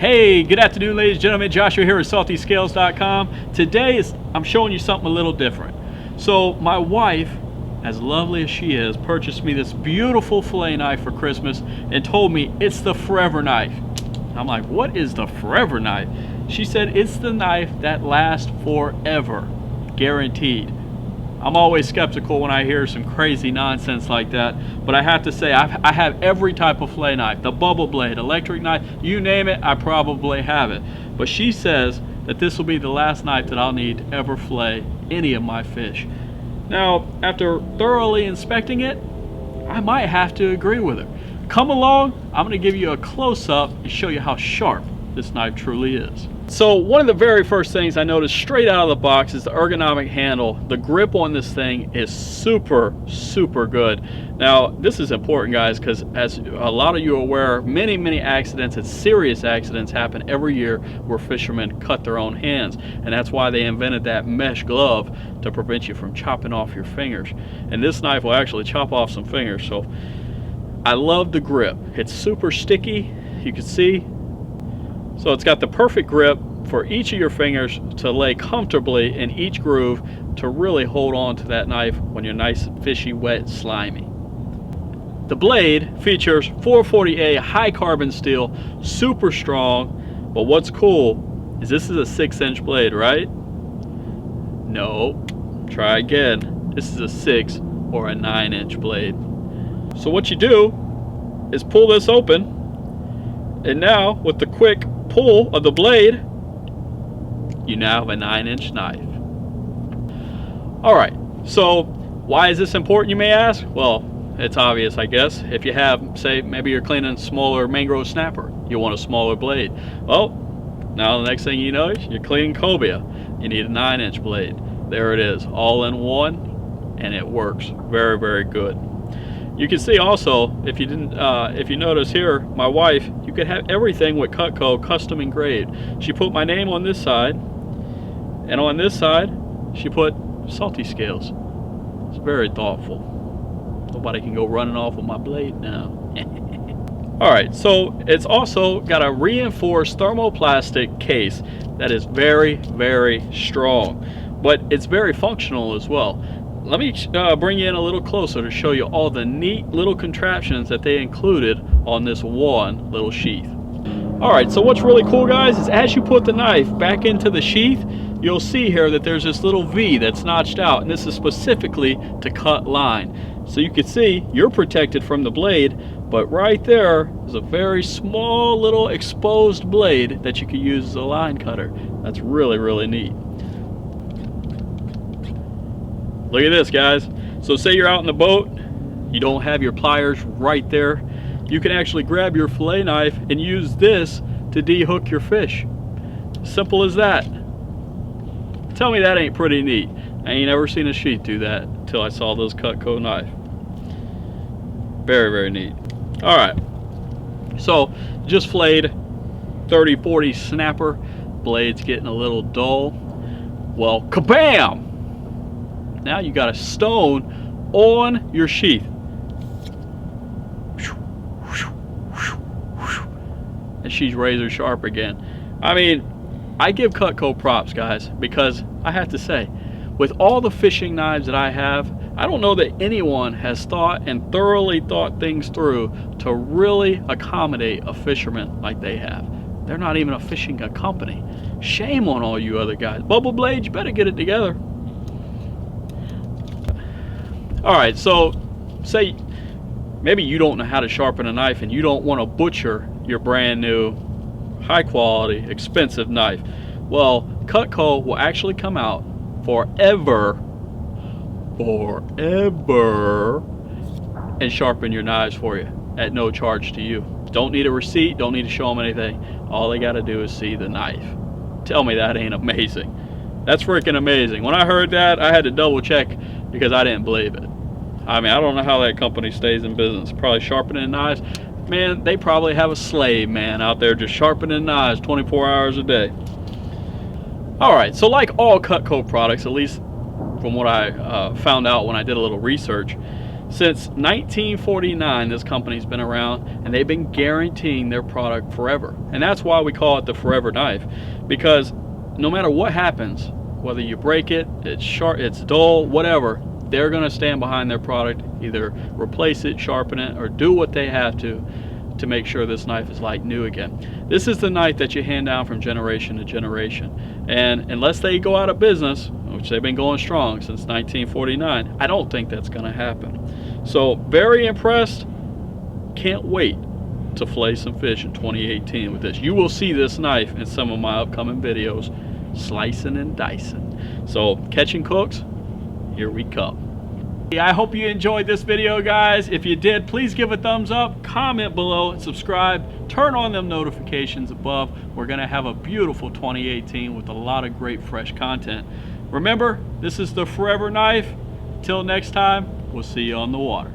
Hey, good afternoon, ladies and gentlemen. Joshua here at saltyscales.com. Today I'm showing you something a little different. So my wife, as lovely as she is, purchased me this beautiful fillet knife for Christmas and told me it's the forever knife. I'm like, what is the forever knife? She said it's the knife that lasts forever, guaranteed. I'm always skeptical when I hear some crazy nonsense like that, but I have to say I have every type of fillet knife, the bubble blade, electric knife, you name it, I probably have it. But she says that this will be the last knife that I'll need to ever fillet any of my fish. Now, after thoroughly inspecting it, I might have to agree with her. Come along, I'm going to give you a close-up and show you how sharp this knife truly is. So one of the very first things I noticed straight out of the box is the ergonomic handle. The grip on this thing is super good. Now this is important, guys, because as a lot of you are aware, many accidents and serious accidents happen every year where fishermen cut their own hands, and that's why they invented that mesh glove to prevent you from chopping off your fingers. And this knife will actually chop off some fingers. So I love the grip. It's super sticky, you can see. So it's got the perfect grip for each of your fingers to lay comfortably in each groove to really hold on to that knife when you're nice, fishy, wet, slimy. The blade features 440A high carbon steel, super strong, but what's cool is this is a 6-inch blade, right? No, try again. This is a 6 or a 9-inch blade. So what you do is pull this open, and now with the quick pull of the blade, you now have a 9-inch knife. Alright, so why is this important, you may ask? Well, it's obvious, I guess. If you have, say, maybe you're cleaning a smaller mangrove snapper, you want a smaller blade. Well, now the next thing you know, you're cleaning cobia, you need a 9-inch blade. There it is, all in one, and it works very good. You can see also, if you notice here, my wife, you could have everything with Cutco custom engraved. She put my name on this side, and on this side, she put Salty Scales. It's very thoughtful. Nobody can go running off with my blade now. Alright, so it's also got a reinforced thermoplastic case that is very strong, but it's very functional as well. Let me bring you in a little closer to show you all the neat little contraptions that they included on this one little sheath. Alright, so what's really cool, guys, is as you put the knife back into the sheath, you'll see here that there's this little V that's notched out, and this is specifically to cut line. So you can see you're protected from the blade, but right there is a very small little exposed blade that you can use as a line cutter. That's really neat. Look at this, guys. So say you're out in the boat, you don't have your pliers right there. You can actually grab your fillet knife and use this to de-hook your fish. Simple as that. Tell me that ain't pretty neat. I ain't ever seen a sheath do that until I saw those Cutco knife. Very neat. Alright. So just filleted 30-40 snapper. Blade's getting a little dull. Well, kabam! Now you got a stone on your sheath. And she's razor sharp again. I mean, I give Cutco props, guys, because I have to say, with all the fishing knives that I have, I don't know that anyone has thought and thoroughly thought things through to really accommodate a fisherman like they have. They're not even a fishing company. Shame on all you other guys. Bubble blades, you better get it together. Alright, so say maybe you don't know how to sharpen a knife and you don't want to butcher your brand new high quality expensive knife. Well, Cutco will actually come out forever and sharpen your knives for you at no charge to you. Don't need a receipt, don't need to show them anything. All they got to do is see the knife. Tell me that ain't amazing. That's freaking amazing. When I heard that, I had to double check because I didn't believe it. I mean, I don't know how that company stays in business. Probably sharpening knives. Man, they probably have a slave man out there just sharpening knives 24 hours a day. Alright, so like all Cutco products, at least from what I found out when I did a little research, Since 1949, this company's been around, and they've been guaranteeing their product forever. And that's why we call it the forever knife, because no matter what happens, whether you break it, it's sharp, it's dull, whatever, they're going to stand behind their product, either replace it, sharpen it, or do what they have to make sure this knife is like new again. This is the knife that you hand down from generation to generation, and unless they go out of business, which they've been going strong since 1949, I don't think that's going to happen. So very impressed. Can't wait to fillet some fish in 2018 with this. You will see this knife in some of my upcoming videos, slicing and dicing. So catching cooks, here we come. I hope you enjoyed this video, guys. If you did, please give a thumbs up, comment below, and subscribe. Turn on them notifications above. We're gonna have a beautiful 2018 with a lot of great fresh content. Remember, this is the Forever Knife. Till next time, we'll see you on the water.